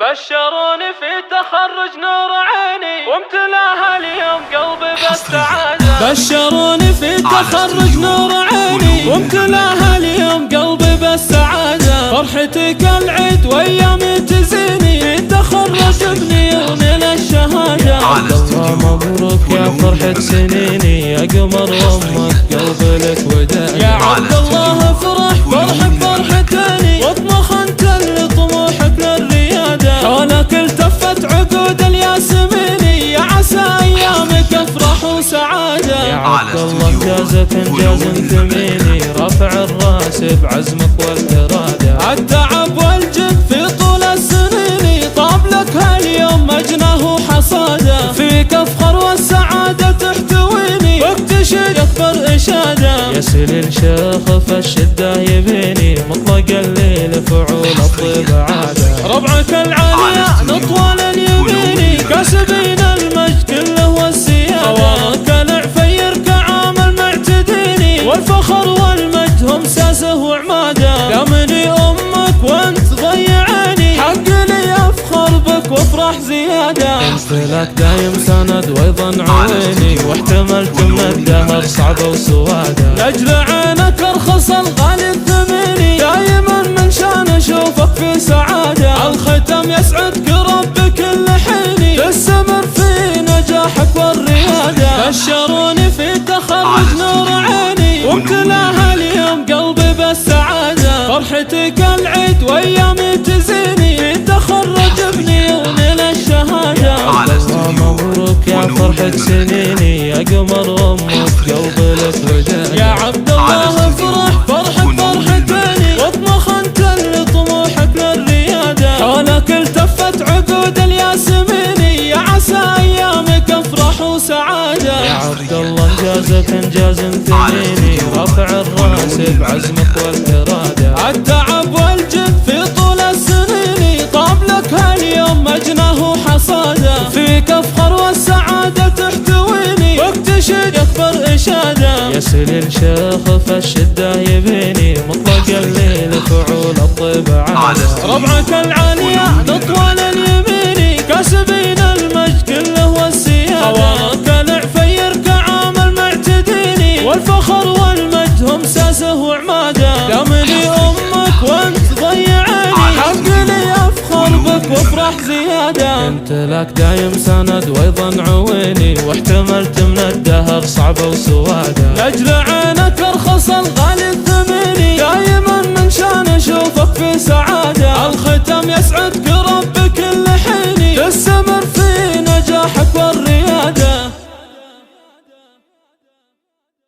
بشروني في تخرج نور عيني وامتلاها اليوم قلبي بالسعادة. بشروني في تخرج نور عيني وامتلاها اليوم قلبي بالسعادة. فرحتي كالعيد وايامي تزيني في تخرج ابني ونيل الشهادة. الله مبروك يا فرحة سنيني يا قمر امك قلبي لك وداع. يا عبد الله افرح فرحة فرحتني واطمخ انت اللي طموحك للريادة. حولك التفت عقود الياسميني يا عسى ايامك افرح وسعادة. يا عبد الله انجازك انجاز ثميني رافع الراس بعزمك والإرادة. التعب والجد في طول السنين طاب لك هاليوم مجناه وحصاده. فيك افخر والسعادة تحتويني واكتشف اكبر اشادة. يا سليل شاخف الشدة يبيني مطلق الليل فعول الطيب عادة. ربعك العالية نطوال اليميني كاسبين المجد كله والسيادة. خوارك العفير كعام المعتديني والفخر والمجد هم ساسه وعماده. دامني امك وانت ضيعاني حق لي افخر بك وافرح زياده. انت لك دايم سند وايضا عويني واحتملت من الدهر صعبه وسواده. لاجل عينك ارخص الغالي الثميني دايما من شان اشوفك في سعاده. الختم يسعدك رب كل حين تستمر في نجاحك والرياده. بشروني في تخرج نور عيني وامتلاها اليوم قلبي بالسعاده. فرحتي كالعيد وايامي تزيني في تخرج ابني ونيل الشهاده. الله مبروك يا فرحة سنيني يا قمر امك قلبي لك وداع. يا عبد الله افرح فرحة فرحتني واطمخ انت اللي طموحك للرياده. حولك التفت عقود الياسميني يا عسى ايامك افرح وسعاده. يا عبد الله انجازك انجاز ثميني رافع الراس بعزمك والإرادة. التعب والجد في طول السنين طاب لك هاليوم مجناه وحصاده. فيك افخر والسعادة تحتويني واكتشف اكبر اشادة. يا سليل شاخف الشدة يبيني مطلق الليل فعول الطيب عادة. ربعك العالية نطوال اليميني كاسبين المجد كله والسيادة. خوارك العفير كعام المعتديني والفخر والمجد هم ساسه وعماده. دامني امك وانت ضيعاني حق لي افخر بك وافرح زياده. انت لك دايم سند وايضا عويني واحتملت من الدهر صعبه وسواده. لاجل عينك ارخص الغالي